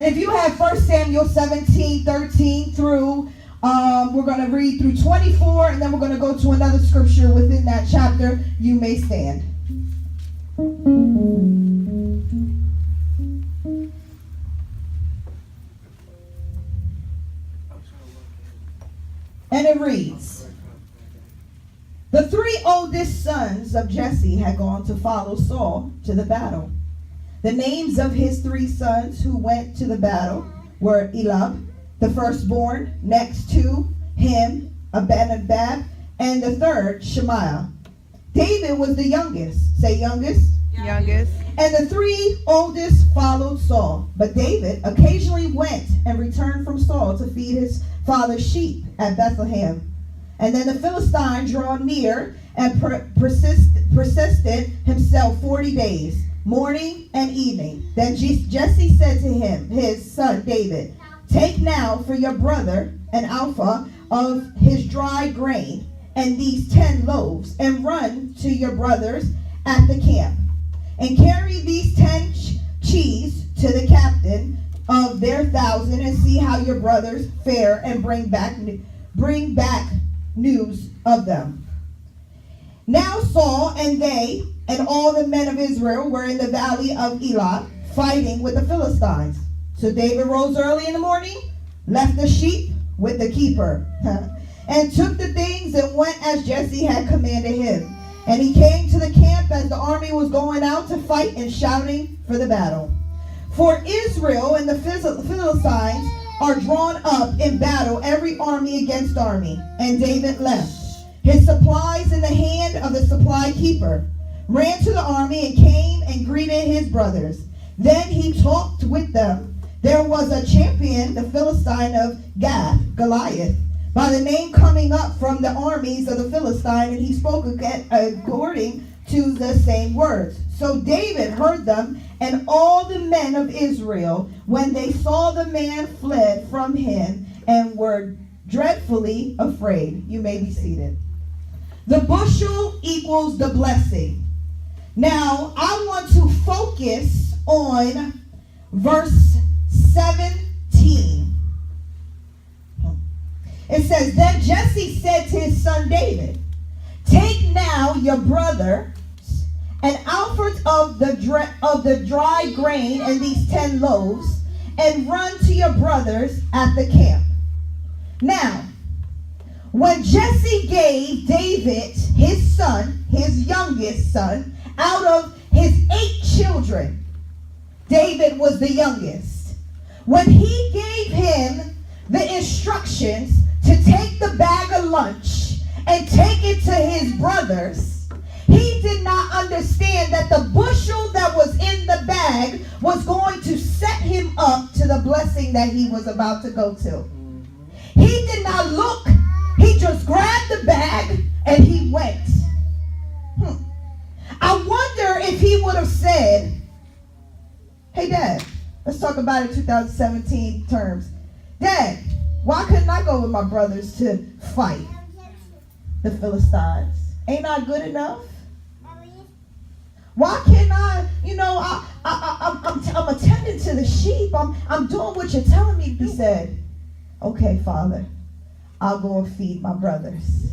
If you have 1 Samuel 17:13 through, we're going to read through 24, and then we're going to go to another scripture within that chapter. You may stand. And it reads, the three oldest sons of Jesse had gone to follow Saul to the battle. The names of his three sons who went to the battle were Eliab, the firstborn, next to him Abinadab, and the third Shemaiah. David was the youngest. Say youngest. Youngest. And the three oldest followed Saul. But David occasionally went and returned from Saul to feed his father's sheep at Bethlehem. And then the Philistine drew near and persisted himself 40 days, morning and evening. Then Jesse said to him, his son David, take now for your brother an alpha of his dry grain and these 10 loaves, and run to your brothers at the camp, and carry these 10 cheese to the captain of their 1,000, and see how your brothers fare, and bring back news of them. Now Saul and they and all the men of Israel were in the valley of Elah, fighting with the Philistines. So David rose early in the morning, left the sheep with the keeper, and took the things and went as Jesse had commanded him. And he came to the camp as the army was going out to fight and shouting for the battle. For Israel and the Philistines are drawn up in battle, every army against army. And David left his supplies in the hand of the supply keeper, ran to the army, and came and greeted his brothers. Then he talked with them. There was a champion, the Philistine of Gath, Goliath, by the name, coming up from the armies of the Philistine, and he spoke according to the same words. So David heard them, and all the men of Israel, when they saw the man, fled from him and were dreadfully afraid. You may be seated. The bushel equals the blessing. Now, I want to focus on verse 17. It says, then Jesse said to his son David, take now your brother an alpha of the dry grain and these 10 loaves, and run to your brothers at the camp. Now, when Jesse gave David, his son, his youngest son, out of his 8 children, David was the youngest. When he gave him the instructions to take the bag of lunch and take it to his brothers, he did not understand that the bushel that was in the bag was going to set him up to the blessing that he was about to go to. He did not look. He just grabbed the bag and he went. I wonder if he would have said, hey, Dad, let's talk about it in 2017 terms. Dad, why couldn't I go with my brothers to fight the Philistines? Ain't I good enough? Why can't I, I'm attending to the sheep. I'm doing what you're telling me. He said, okay, Father, I'll go and feed my brothers.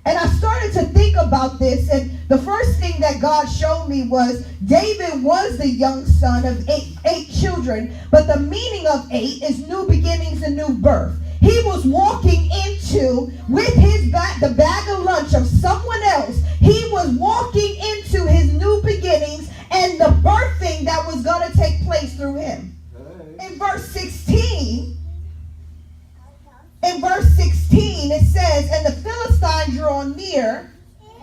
And I started to think about this, and the first thing that God showed me was David was the young son of eight children, but the meaning of 8 is new beginnings and new birth. He was walking into, with the bag of lunch of someone else, he was walking into his new beginnings and the birthing that was going to take place through him. In verse 16, it says, and the Philistine drew near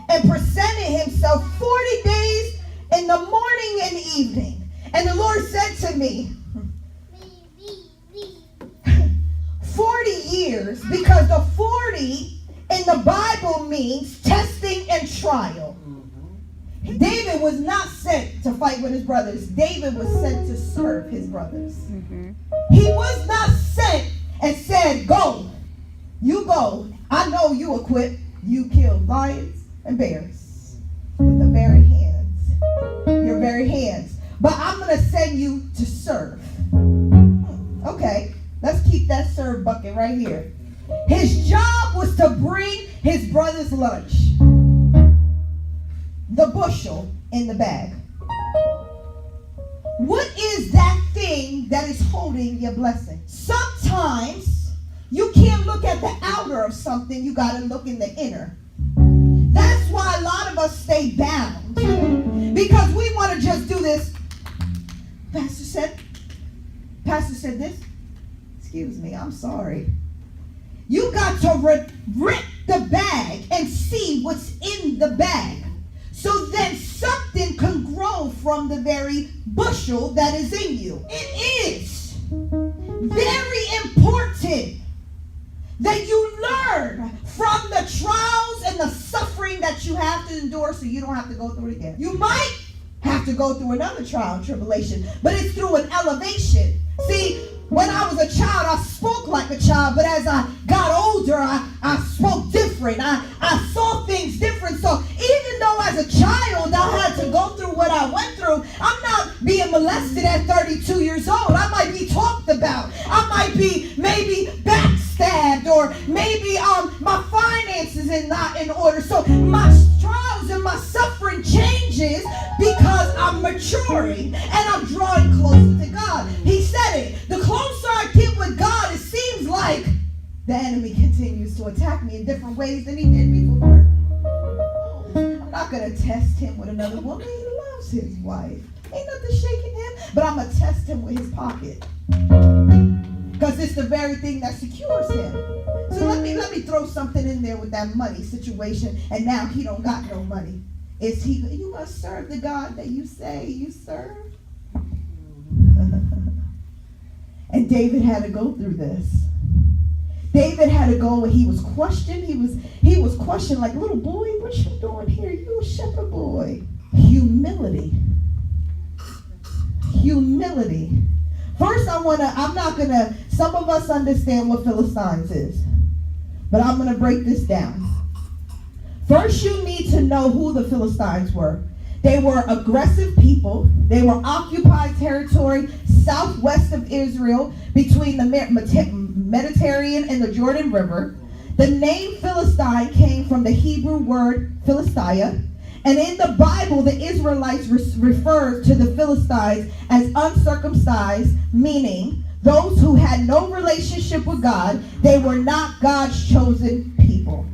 and presented himself 40 days in the morning and evening. And the Lord said to me, 40 years, because the 40 in the Bible means testing and trial. David was not sent to fight with his brothers. David was sent to serve his brothers. He was not sent and said, go, you go. I know you equipped. You killed lions and bears with the very hands, your very hands. But I'm going to send you to serve. Okay, let's keep that serve bucket right here. His job was to bring his brother's lunch. The bushel in the bag. What is that thing that is holding your blessing? Sometimes you can't look at the outer of something. You got to look in the inner. That's why a lot of us stay bound. Because we want to just do this. Pastor said this. Excuse me, I'm sorry. You got to rip the bag and see what's in the bag. So then something can grow from the very bushel that is in you. It is very important that you learn from the trials and the suffering that you have to endure so you don't have to go through it again. You might have to go through another trial and tribulation, but it's through an elevation. See, when I was a child, I spoke like a child, but as I got older, I spoke different. I saw things different. So even though as a child I had to go through what I went through, I'm not being molested at 32 years old. I might be talked about. I might be maybe backstabbed, or maybe my finances are not in order. So my trials and my suffering changes because I'm maturing and I'm drawing closer to God. He said it. The closer I get with God, it seems like the enemy continues to attack me in different ways than he did before. I'm not going to test him with another woman. He loves his wife. Ain't nothing shaking him. But I'm going to test him with his pocket. Because it's the very thing that secures him. So let me throw something in there with that money situation. And now he don't got no money. You must serve the God that you say you serve. And David had to go through this. David had to go and he was questioned. He was questioned like, little boy, what you doing here? You a shepherd boy. Humility. First, some of us understand what Philistines is. But I'm going to break this down. First, you need to know who the Philistines were. They were aggressive people. They were occupied territory southwest of Israel between the Mediterranean and the Jordan River. The name Philistine came from the Hebrew word Philistia. And in the Bible, the Israelites refer to the Philistines as uncircumcised, meaning those who had no relationship with God. They were not God's chosen people.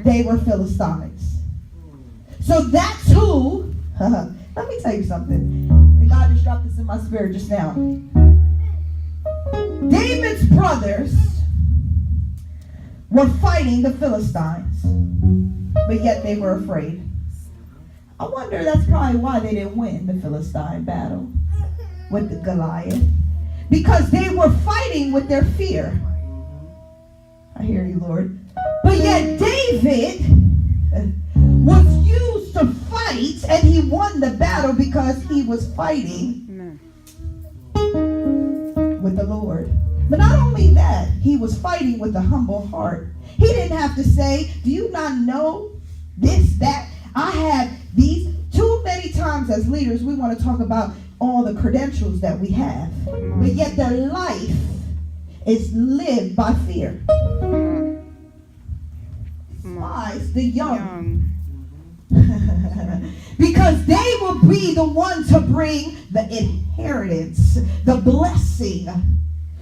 They were Philistines. So that's who, let me tell you something. God just dropped this in my spirit just now. David's brothers were fighting the Philistines, but yet they were afraid. I wonder that's probably why they didn't win the Philistine battle with the Goliath. Because they were fighting with their fear. I hear you, Lord. But yet David was used to fight, and he won the battle because he was fighting with the Lord. But not only that, he was fighting with a humble heart. He didn't have to say, do you not know this, that? I have these. Too many times as leaders, we want to talk about all the credentials that we have. But yet their life is lived by fear. Despise the young. Because they will be the ones to bring the inheritance, the blessing.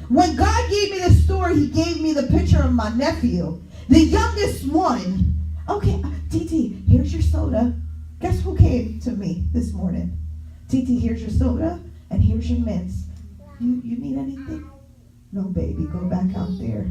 When God gave me this story, he gave me the picture of my nephew, the youngest one. Okay, TT, here's your soda. Guess who came to me this morning? TT, here's your soda, and here's your mints. You need anything? No, baby, go back out there.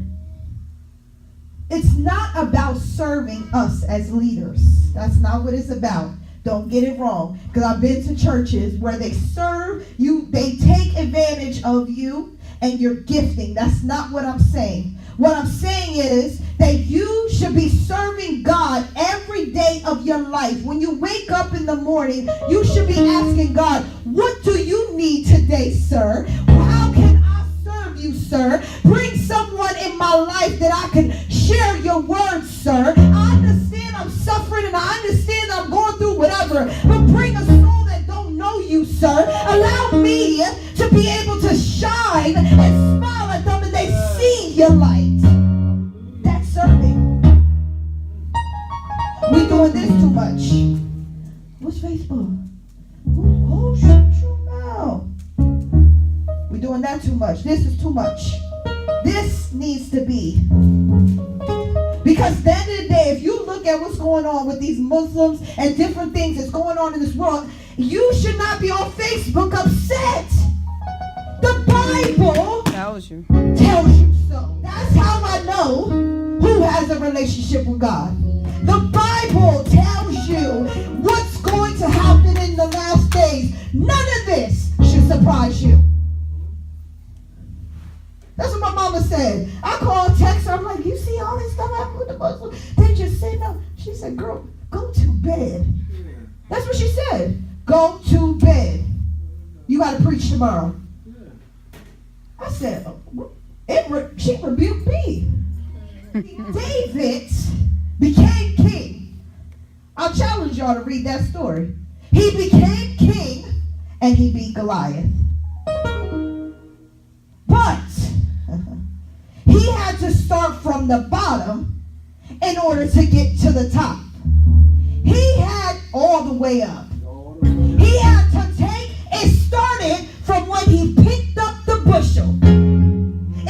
It's not about serving us as leaders. That's not what it's about. Don't get it wrong. Because I've been to churches where they serve you, they take advantage of you and your gifting. That's not what I'm saying. What I'm saying is that you should be serving God every day of your life. When you wake up in the morning, you should be asking God, what do you need today, sir? How can I serve you, sir? Bring someone in my life that I can share your word, sir. I understand I'm suffering and I understand I'm going through whatever, but bring a soul that don't know you, sir. Allow me to be able to shine and smile your light. That's serving. We doing this too much. What's Facebook? Oh, shut your mouth. We doing that too much. This is too much. This needs to be. Because at the end of the day, if you look at what's going on with these Muslims and different things that's going on in this world, you should not be on Facebook upset. The Bible tells you so. That's how I know who has a relationship with God. The Bible tells you what's going to happen in the last days. None of this should surprise you. That's what my mama said. I called, text her. I'm like, you see all this stuff happening with the Muslims? They just said no. She said, girl, go to bed. That's what she said. Go to bed. You got to preach tomorrow. I said, she rebuked me. David became king. I'll challenge y'all to read that story. He became king and he beat Goliath. But he had to start from the bottom in order to get to the top. He had all the way up. He had to take, it started from when he picked up the bushel.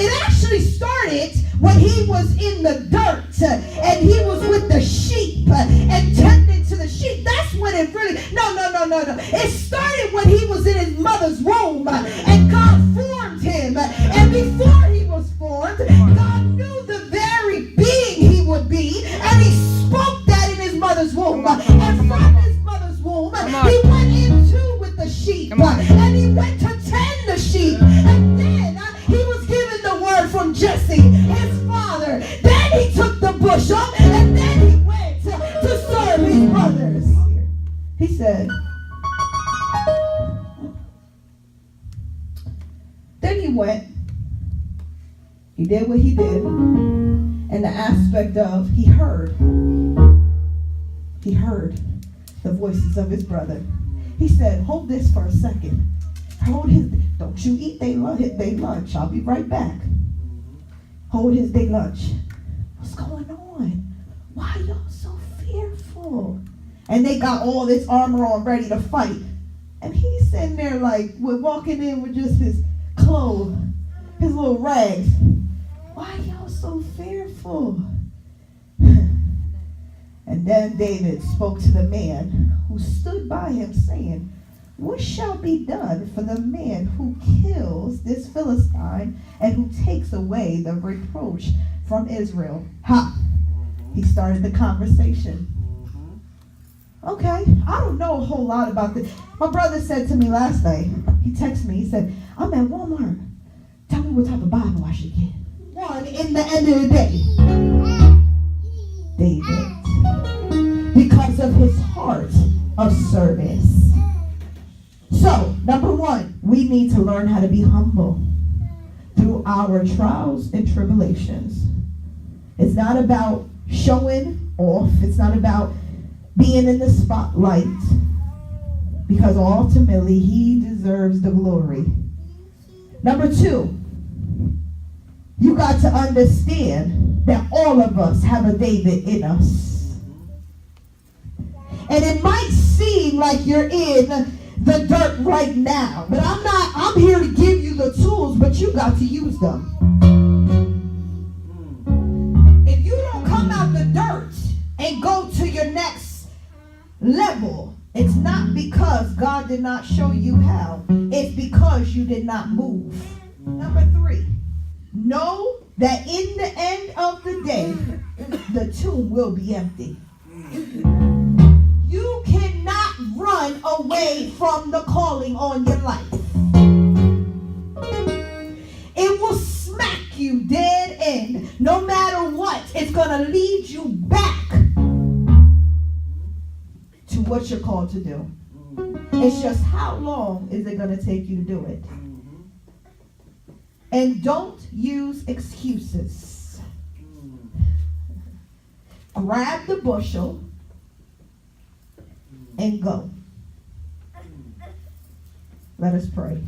It actually started when he was in the dirt and he was with the sheep and tending to the sheep. That's when it really, no. It started when he was in his mother's womb and God formed him. And before he was formed, God knew the very being he would be, and he spoke that in his mother's womb. And from his mother's womb, he went into with the sheep and he went to tend the sheep. And then he was given the word from Jesse, his father. Then he took the bushel and then he went to serve his brothers. He said, then he went, he did what he did, and the aspect of he heard the voices of his brother. He said, hold this for a second. Hold his, don't you eat they lunch. I'll be right back. Hold his day lunch. What's going on? Why are y'all so fearful? And they got all this armor on ready to fight. And he's sitting there like, we're walking in with just his clothes, his little rags. Why are y'all so fearful? And then David spoke to the man who stood by him, saying, what shall be done for the man who kills this Philistine and who takes away the reproach from Israel? Ha! He started the conversation. Okay, I don't know a whole lot about this. My brother said to me last night, he texted me, he said, I'm at Walmart. Tell me what type of Bible I should get. One, in the end of the day, David, because of his heart of service. So, number one, we need to learn how to be humble through our trials and tribulations. It's not about showing off. It's not about being in the spotlight, because ultimately he deserves the glory. Number two, you got to understand that all of us have a David in us. And it might seem like you're in the dirt right now, but I'm here to give you the tools, but you got to use them. If you don't come out the dirt and go to your next level, it's not because God did not show you how. It's because you did not move. Number three, know that in the end of the day, the tomb will be empty. You cannot run away from the calling on your life. It will smack you dead end. No matter what, it's going to lead you back to what you're called to do. It's just how long is it going to take you to do it? And don't use excuses. Grab the bushel and go. Let us pray.